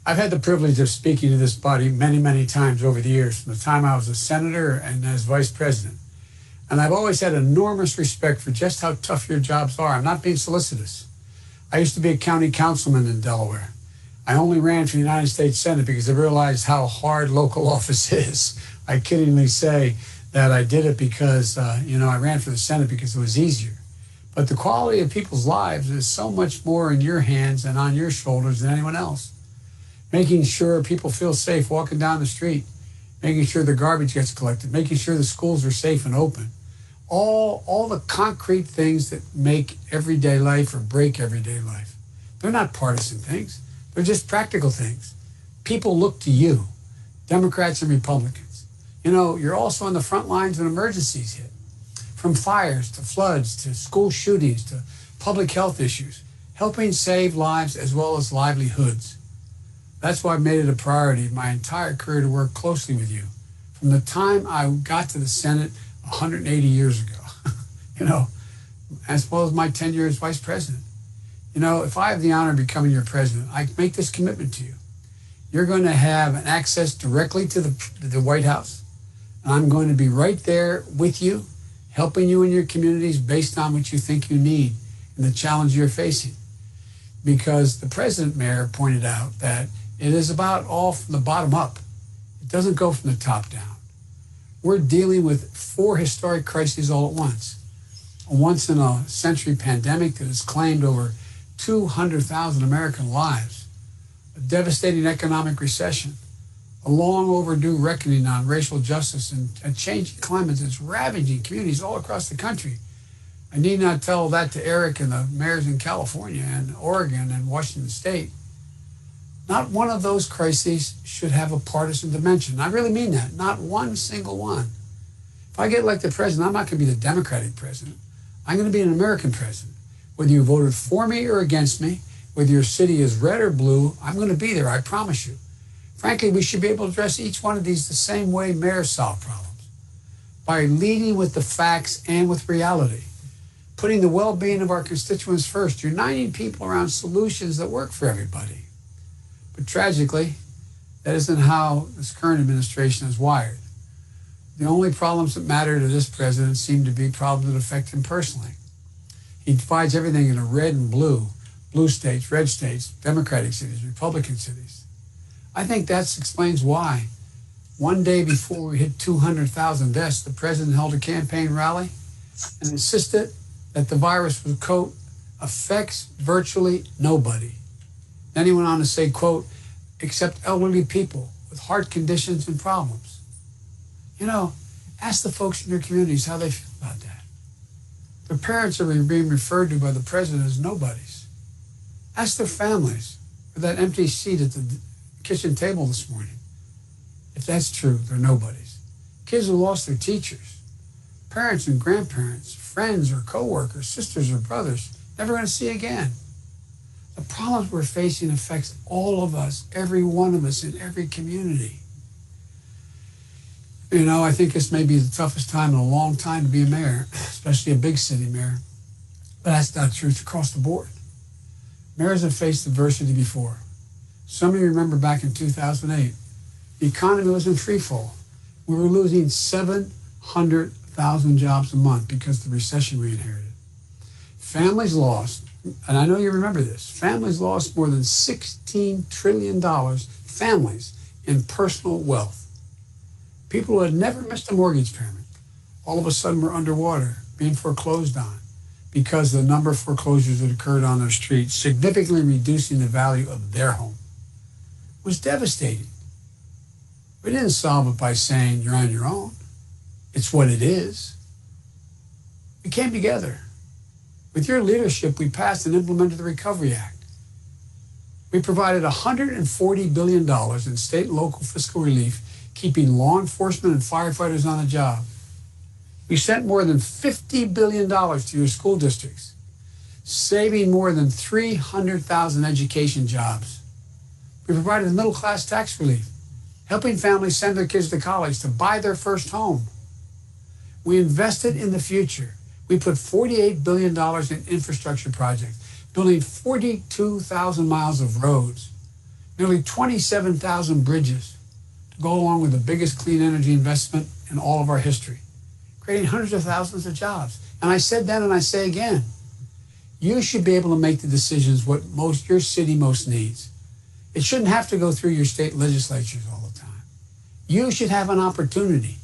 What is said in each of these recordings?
I've had the privilege of speaking to this body many, many times over the years, from the time I was a senator and as vice president. And I've always had enormous respect for just how tough your jobs are. I'm not being solicitous. I used to be a county councilman in Delaware. I only ran for the United States Senate because I realized how hard local office is. I kiddingly say that I did it because, I ran for the Senate because it was easier. But the quality of people's lives is so much more in your hands and on your shoulders than anyone else. Making sure people feel safe walking down the street, making sure the garbage gets collected, making sure the schools are safe and open. All the concrete things that make everyday life or break everyday life. They're not partisan things. They're just practical things. People look to you, Democrats and Republicans. You're also on the front lines when emergencies hit, from fires to floods to school shootings to public health issues, helping save lives as well as livelihoods. That's why I've made it a priority my entire career to work closely with you. From the time I got to the Senate 180 years ago, as well as my tenure as vice president. If I have the honor of becoming your president, I make this commitment to you. You're going to have an access directly to the White House. And I'm going to be right there with you, helping you in your communities based on what you think you need and the challenge you're facing. Because the president, Mayor, pointed out that it is about all from the bottom up. It doesn't go from the top down. We're dealing with 4 historic crises all at once. A once-in-a-century pandemic that has claimed over 200,000 American lives, a devastating economic recession, a long overdue reckoning on racial justice, and a changing climate that's ravaging communities all across the country. I need not tell that to Eric and the mayors in California and Oregon and Washington State. Not one of those crises should have a partisan dimension. I really mean that. Not one single one. If I get elected president, I'm not going to be the Democratic president. I'm going to be an American president. Whether you voted for me or against me, whether your city is red or blue, I'm going to be there, I promise you. Frankly, we should be able to address each one of these the same way mayors solve problems, by leading with the facts and with reality, putting the well-being of our constituents first, uniting people around solutions that work for everybody. But tragically, that isn't how this current administration is wired. The only problems that matter to this president seem to be problems that affect him personally. He divides everything into red and blue states, red states, Democratic cities, Republican cities. I think that explains why. One day before we hit 200,000 deaths, the president held a campaign rally and insisted that the virus would, quote, affects virtually nobody. Then he went on to say, quote, except elderly people with heart conditions and problems. Ask the folks in your communities how they feel about that. Their parents are being referred to by the president as nobodies. Ask their families for that empty seat at the kitchen table this morning. If that's true, they're nobodies. Kids who lost their teachers, parents and grandparents, friends or coworkers, sisters or brothers, never going to see again. The problems we're facing affects all of us, every one of us in every community. I think this may be the toughest time in a long time to be a mayor, especially a big city mayor. But that's not true across the board. Mayors have faced adversity before. Some of you remember back in 2008, the economy was in free fall. We were losing 700,000 jobs a month because of the recession we inherited. Families lost, and I know you remember this, families lost more than $16 trillion, families, in personal wealth. People who had never missed a mortgage payment, all of a sudden were underwater, being foreclosed on, because the number of foreclosures that occurred on their streets, significantly reducing the value of their home, was devastating. We didn't solve it by saying you're on your own. It's what it is. We came together. With your leadership, we passed and implemented the Recovery Act. We provided $140 billion in state and local fiscal relief, keeping law enforcement and firefighters on the job. We sent more than $50 billion to your school districts, saving more than 300,000 education jobs. We provided middle-class tax relief, helping families send their kids to college to buy their first home. We invested in the future. We put $48 billion in infrastructure projects, building 42,000 miles of roads, nearly 27,000 bridges to go along with the biggest clean energy investment in all of our history, creating hundreds of thousands of jobs. And I said then and I say again, you should be able to make the decisions what your city most needs. It shouldn't have to go through your state legislatures all the time. You should have an opportunity.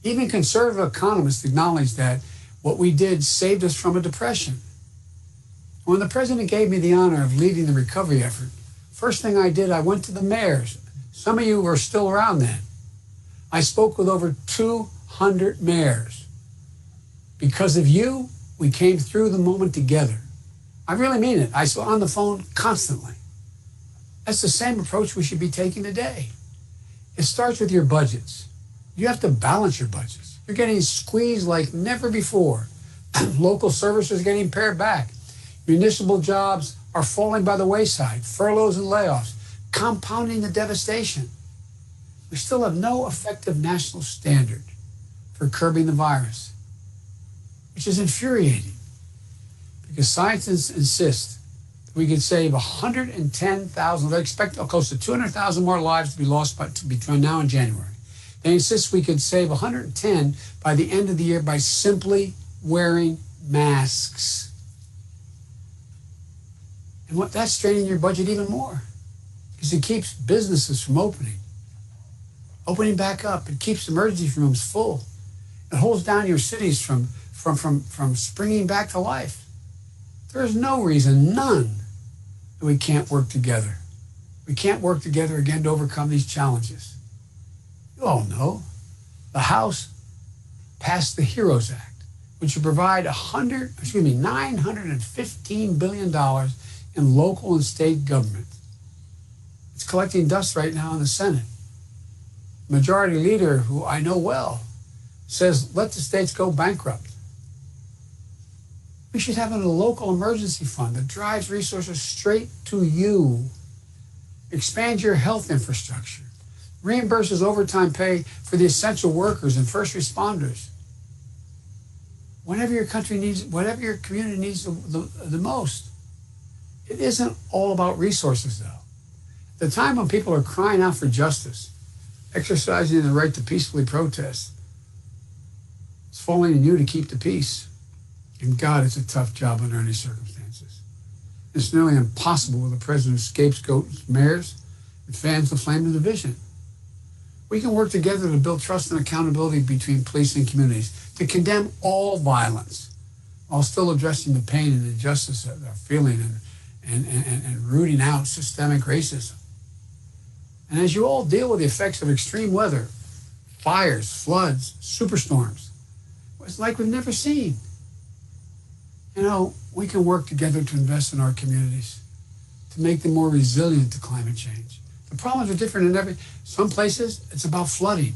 Even conservative economists acknowledge that what we did saved us from a depression. When the president gave me the honor of leading the recovery effort, first thing I did, I went to the mayors. Some of you were still around then. I spoke with over 200 mayors. Because of you, we came through the moment together. I really mean it. I was on the phone constantly. That's the same approach we should be taking today. It starts with your budgets. You have to balance your budgets. You're getting squeezed like never before. Local services are getting pared back. Municipal jobs are falling by the wayside. Furloughs and layoffs, compounding the devastation. We still have no effective national standard for curbing the virus, which is infuriating because scientists insist that we could save 110,000, they expect close to 200,000 more lives to be lost between now and January. They insist we could save 110 by the end of the year by simply wearing masks. And that's straining your budget even more because it keeps businesses from opening back up. It keeps emergency rooms full. It holds down your cities from springing back to life. There is no reason, none, that we can't work together. We can't work together again to overcome these challenges. You all know the House passed the HEROES Act, which would provide $915 billion in local and state government. It's collecting dust right now in the Senate. Majority Leader, who I know well, says let the states go bankrupt. We should have a local emergency fund that drives resources straight to you. Expand your health infrastructure. Reimburses overtime pay for the essential workers and first responders. Whenever your country needs, whatever your community needs the most. It isn't all about resources, though. At the time when people are crying out for justice, exercising the right to peacefully protest, it's falling on you to keep the peace. And God, it's a tough job under any circumstances. It's nearly impossible with a president who scapegoats mayors and fans the flame of division. We can work together to build trust and accountability between police and communities, to condemn all violence, while still addressing the pain and injustice that they're feeling and rooting out systemic racism. And as you all deal with the effects of extreme weather, fires, floods, superstorms, it's like we've never seen. You know, we can work together to invest in our communities, to make them more resilient to climate change. The problems are different in some places it's about flooding.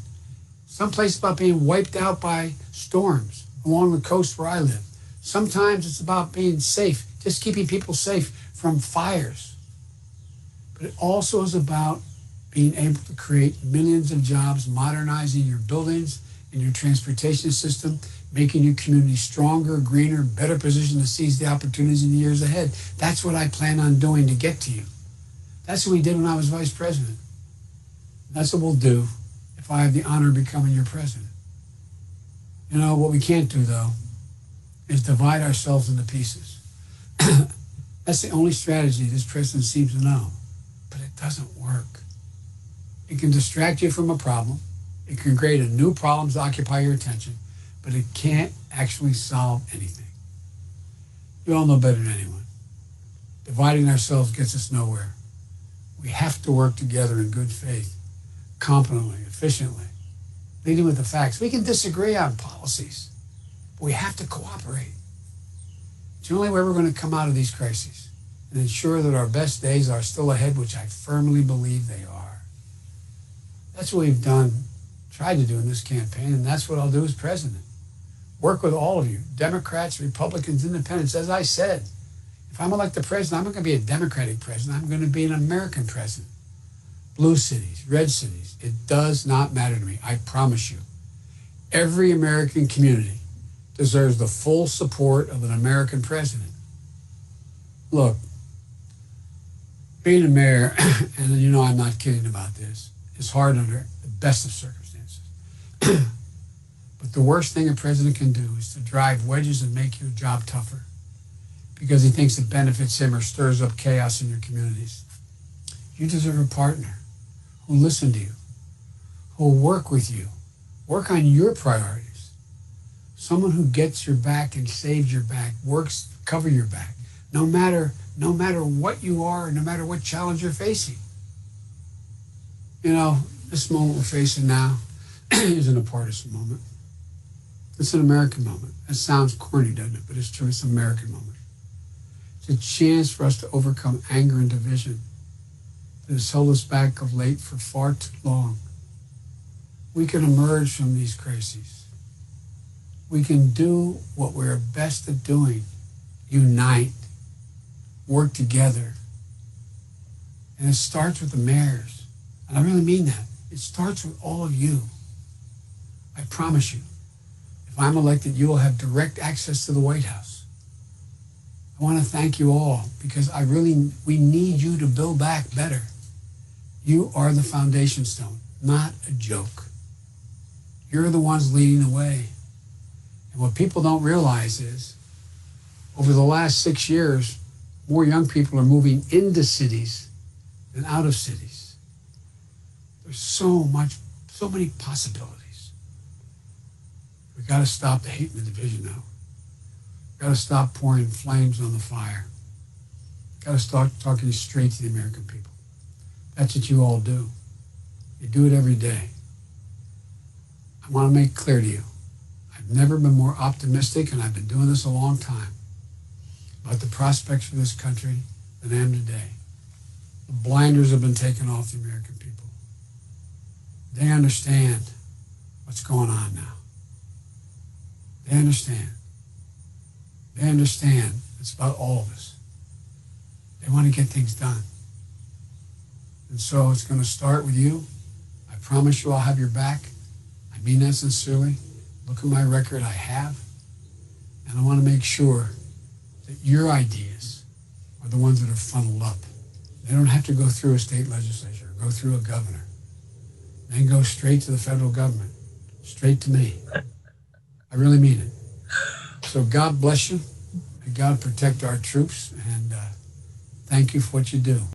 Some places about being wiped out by storms along the coast where I live. Sometimes it's about being safe, just keeping people safe from fires. But it also is about being able to create millions of jobs, modernizing your buildings and your transportation system, making your community stronger, greener, better positioned to seize the opportunities in the years ahead. That's what I plan on doing to get to you. That's what we did when I was vice president. That's what we'll do if I have the honor of becoming your president. You know, what we can't do, though, is divide ourselves into pieces. That's the only strategy this president seems to know. But it doesn't work. It can distract you from a problem. It can create a new problem to occupy your attention. But it can't actually solve anything. You all know better than anyone. Dividing ourselves gets us nowhere. We have to work together in good faith, competently, efficiently, leading with the facts. We can disagree on policies, but we have to cooperate. It's the only way we're going to come out of these crises and ensure that our best days are still ahead, which I firmly believe they are. That's what we've tried to do in this campaign, and that's what I'll do as president. Work with all of you, Democrats, Republicans, Independents. As I said, if I'm elected president, I'm not going to be a Democratic president. I'm going to be an American president. Blue cities, red cities, it does not matter to me. I promise you. Every American community deserves the full support of an American president. Look, Being a mayor, and you know I'm not kidding about this, is hard under the best of circumstances. But the worst thing a president can do is to drive wedges and make your job tougher because he thinks it benefits him or stirs up chaos in your communities. You deserve a partner who'll listen to you, who'll work with you, work on your priorities. Someone who gets your back and saves your back, works to cover your back, no matter what you are, no matter what challenge you're facing. You know, this moment we're facing now isn't a partisan moment. It's an American moment. It sounds corny, doesn't it? But it's true, it's an American moment. It's a chance for us to overcome anger and division that has held us back of late for far too long. We can emerge from these crises. We can do what we're best at doing, unite, work together. And it starts with the mayors. And I really mean that. It starts with all of you. I promise you, if I'm elected, you will have direct access to the White House. I want to thank you all because we need you to build back better. You are the foundation stone, not a joke. You're the ones leading the way. And what people don't realize is, over the last 6 years, more young people are moving into cities than out of cities. There's so many possibilities. We got to stop the hate and the division now. We got to stop pouring flames on the fire. We got to start talking straight to the American people. That's what you all do. You do it every day. I want to make clear to you, I've never been more optimistic, and I've been doing this a long time, about the prospects for this country than I am today. The blinders have been taken off the American people. They understand what's going on now. They understand. They understand it's about all of us. They want to get things done. And so it's going to start with you. I promise you I'll have your back. I mean that sincerely. Look at my record, I have. And I want to make sure that your ideas are the ones that are funneled up. They don't have to go through a state legislature, go through a governor. They can go straight to the federal government, straight to me. I really mean it. So God bless you, and God protect our troops, and thank you for what you do.